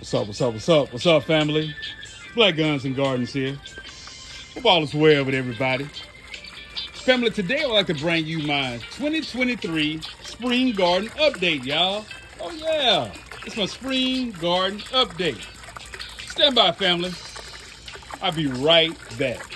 What's up, what's up, what's up? What's up, family? Black Guns and Gardens here. Hope all is well with everybody. Family, today I'd like to bring you my 2023 Spring Garden Update, y'all. Oh yeah, it's my Spring Garden Update. Stand by, family. I'll be right back.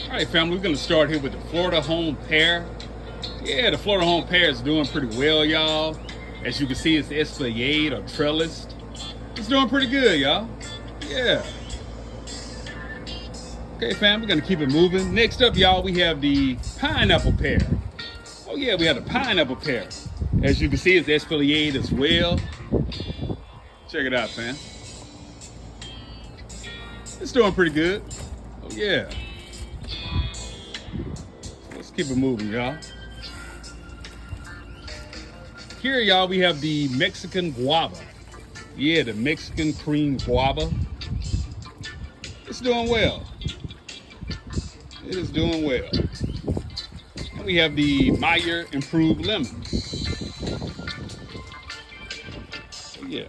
All right, family, we're going to start here with the Florida Home Pear. Yeah, the Florida Home Pear is doing pretty well, y'all. As you can see, it's espaliered or trellised. It's doing pretty good, y'all. Yeah. Okay, fam, we're going to keep it moving. Next up, y'all, we have the pineapple pear. Oh, yeah, we have the pineapple pear. As you can see, it's espaliered as well. Check it out, fam. It's doing pretty good. Oh, yeah. Let's keep it moving, y'all. Here, y'all, we have the Mexican guava. Yeah, the Mexican cream guava. It's doing well. It is doing well. And we have the Meyer Improved Lemon. Oh, yeah.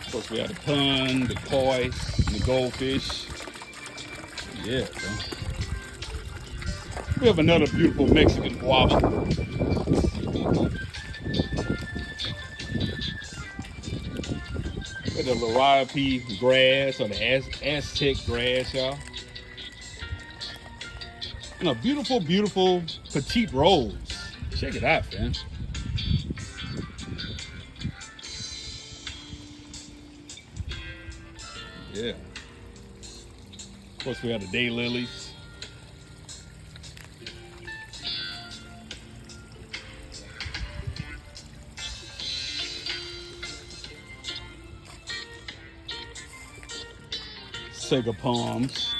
Of course, we have the pun, the koi, and the goldfish. Yeah, bro. We have another beautiful Mexican guava. With the Liriope grass or the Aztec grass, y'all. And a beautiful, beautiful petite rose. Check it out, man. Yeah. Of course, we have the daylilies. Sega palms.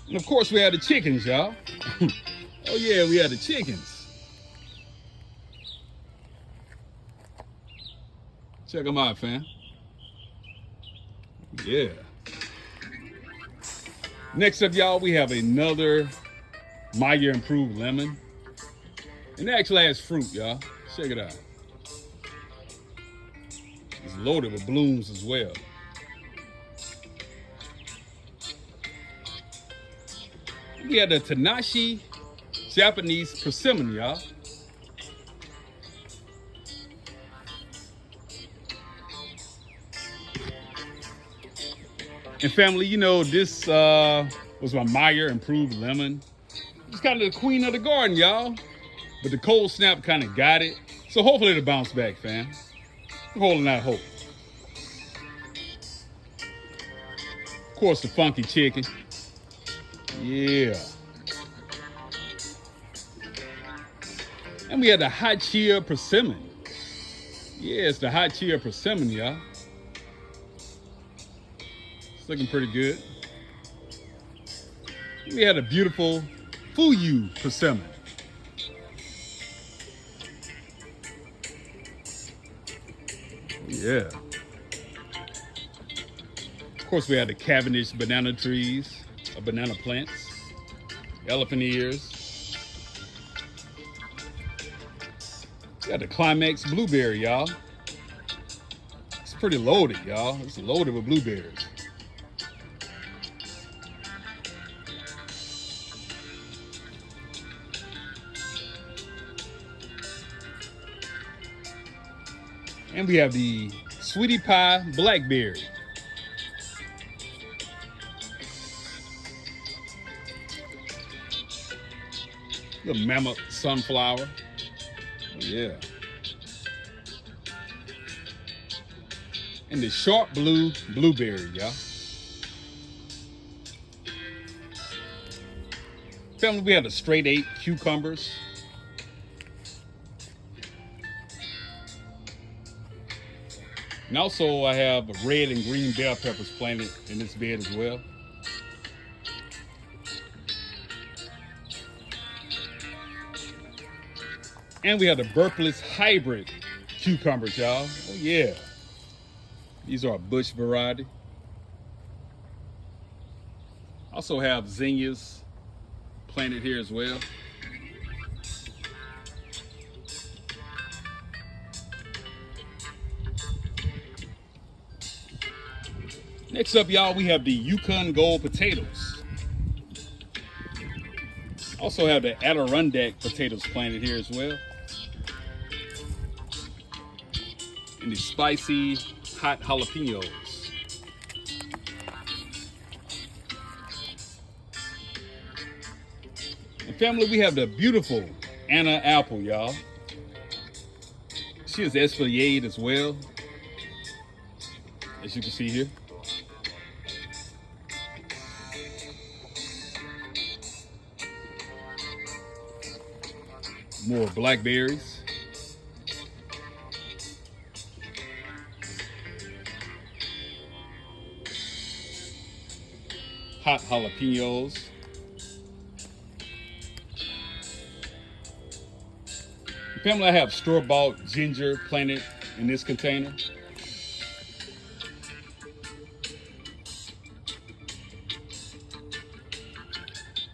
And of course, we have the chickens, y'all. Oh yeah, we have the chickens. Check them out, fam. Yeah. Next up, y'all, we have another Meyer Improved Lemon. And it actually has fruit, y'all. Check it out. It's loaded with blooms as well. We have the Tanashi Japanese persimmon, y'all. And family, you know, this was my Meyer Improved Lemon. It's kind of the queen of the garden, y'all. But the cold snap kind of got it. So hopefully it'll bounce back, fam. I'm holding out hope. Of course, the funky chicken. Yeah. And we had the hot chia persimmon. Yeah, it's the hot chia persimmon, y'all. It's looking pretty good. And we had a beautiful fuyu persimmon. Yeah. Of course, we had the Cavendish banana trees, or banana plants, elephant ears. We got the Climax blueberry, y'all. It's pretty loaded, y'all. It's loaded with blueberries. And we have the Sweetie Pie blackberry. The mammoth sunflower. Oh, yeah. And the sharp blue blueberry, y'all. Family, we have the straight 8 cucumbers. And also I have red and green bell peppers planted in this bed as well. And we have the Burpless hybrid cucumbers, y'all. Oh yeah. These are a bush variety. Also have zinnias planted here as well. Next up, y'all, we have the Yukon Gold potatoes. Also have the Adirondack potatoes planted here as well. And the spicy hot jalapenos. And family, we have the beautiful Anna apple, y'all. She is exfoliated as well, as you can see here. More blackberries. Hot jalapenos. Family, I have store-bought ginger planted in this container.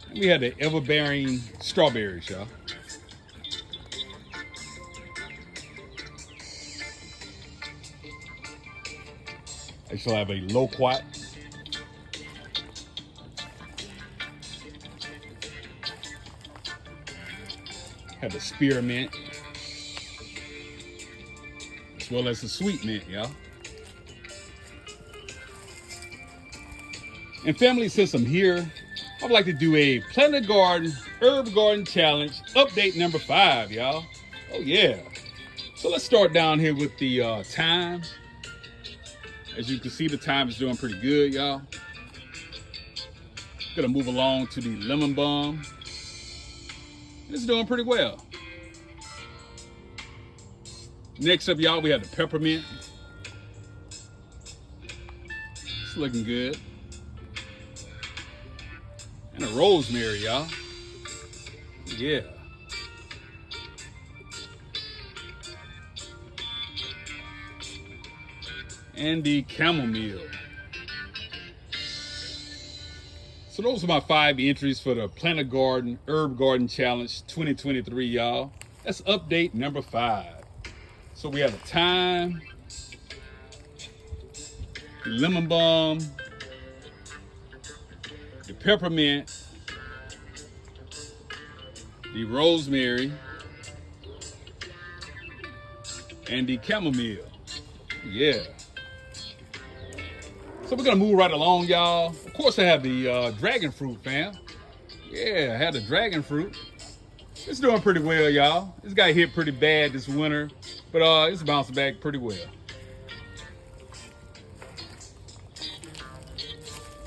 And we have the ever-bearing strawberries, y'all. I shall have a loquat. Have the spearmint, as well as the sweet mint, y'all. And family, since I'm here, I'd like to do a Planet Garden Herb Garden Challenge update number 5, y'all. Oh yeah. So let's start down here with the thyme. As you can see, the thyme is doing pretty good, y'all. Gonna move along to the lemon balm. It's doing pretty well. Next up, y'all, we have the peppermint. It's looking good. And the rosemary, y'all. Yeah. And the chamomile. So those are my 5 entries for the Planet Garden Herb Garden Challenge 2023, y'all. That's update number 5. So we have the thyme, the lemon balm, the peppermint, the rosemary, and the chamomile. Yeah. So we're gonna move right along, y'all. Of course, I have the dragon fruit, fam. Yeah, I had the dragon fruit. It's doing pretty well, y'all. It's got hit pretty bad this winter, but it's bouncing back pretty well.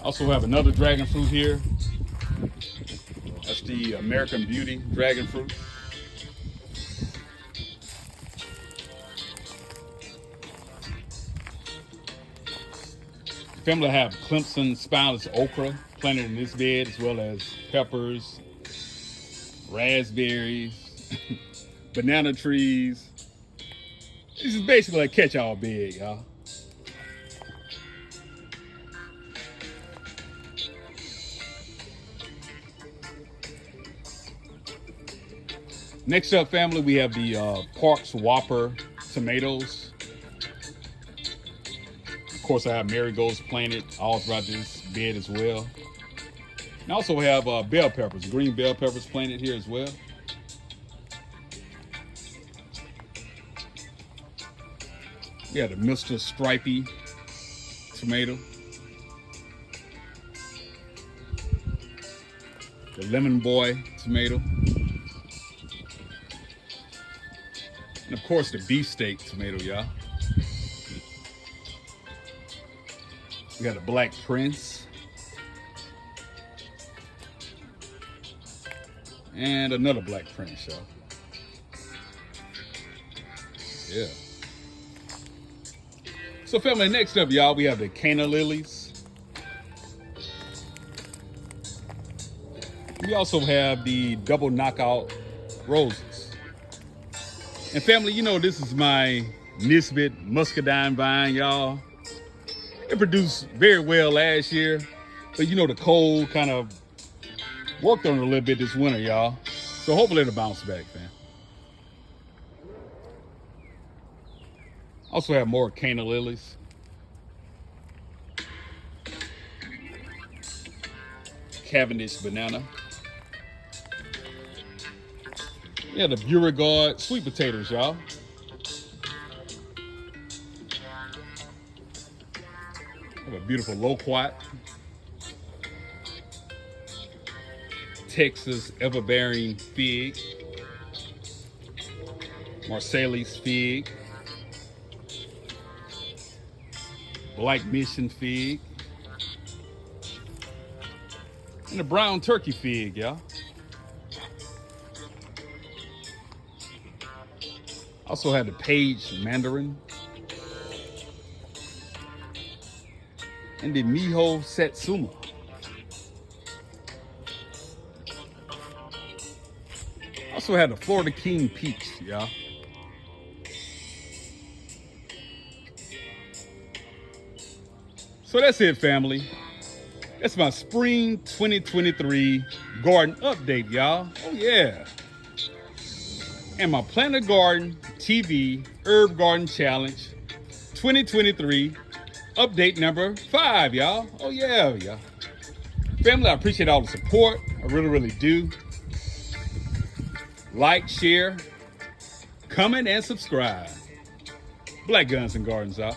Also have another dragon fruit here. That's the American Beauty dragon fruit. Family, I have Clemson spineless okra planted in this bed, as well as peppers, raspberries, banana trees. This is basically a catch-all bed, y'all. Next up, family, we have the Parks Whopper tomatoes. Of course, I have marigolds planted all throughout this bed as well. And I also have bell peppers, green bell peppers planted here as well. We have the Mr. Stripey tomato. The Lemon Boy tomato. And of course, the beefsteak tomato, y'all. We got a Black Prince. And another Black Prince, y'all. Yeah. So family, next up, y'all, we have the canna lilies. We also have the double knockout roses. And family, you know this is my Nisbet muscadine vine, y'all. It produced very well last year, but you know the cold kind of worked on it a little bit this winter, y'all. So hopefully it'll bounce back, fam. Also have more canna lilies. Cavendish banana. Yeah, the Beauregard sweet potatoes, y'all. Have a beautiful loquat. Texas everbearing fig. Marsalis fig. Black mission fig. And the brown turkey fig, y'all. Also had the page mandarin. And the miho satsuma. Also had the Florida King peach, y'all. So that's it, family. That's my spring 2023 garden update, y'all. Oh yeah. And my Plant a Garden TV Herb Garden Challenge 2023 update number 5, y'all. Oh yeah, y'all. Family, I appreciate all the support. I really, really do. Like, share, comment, and subscribe. Black Guns and Gardens out.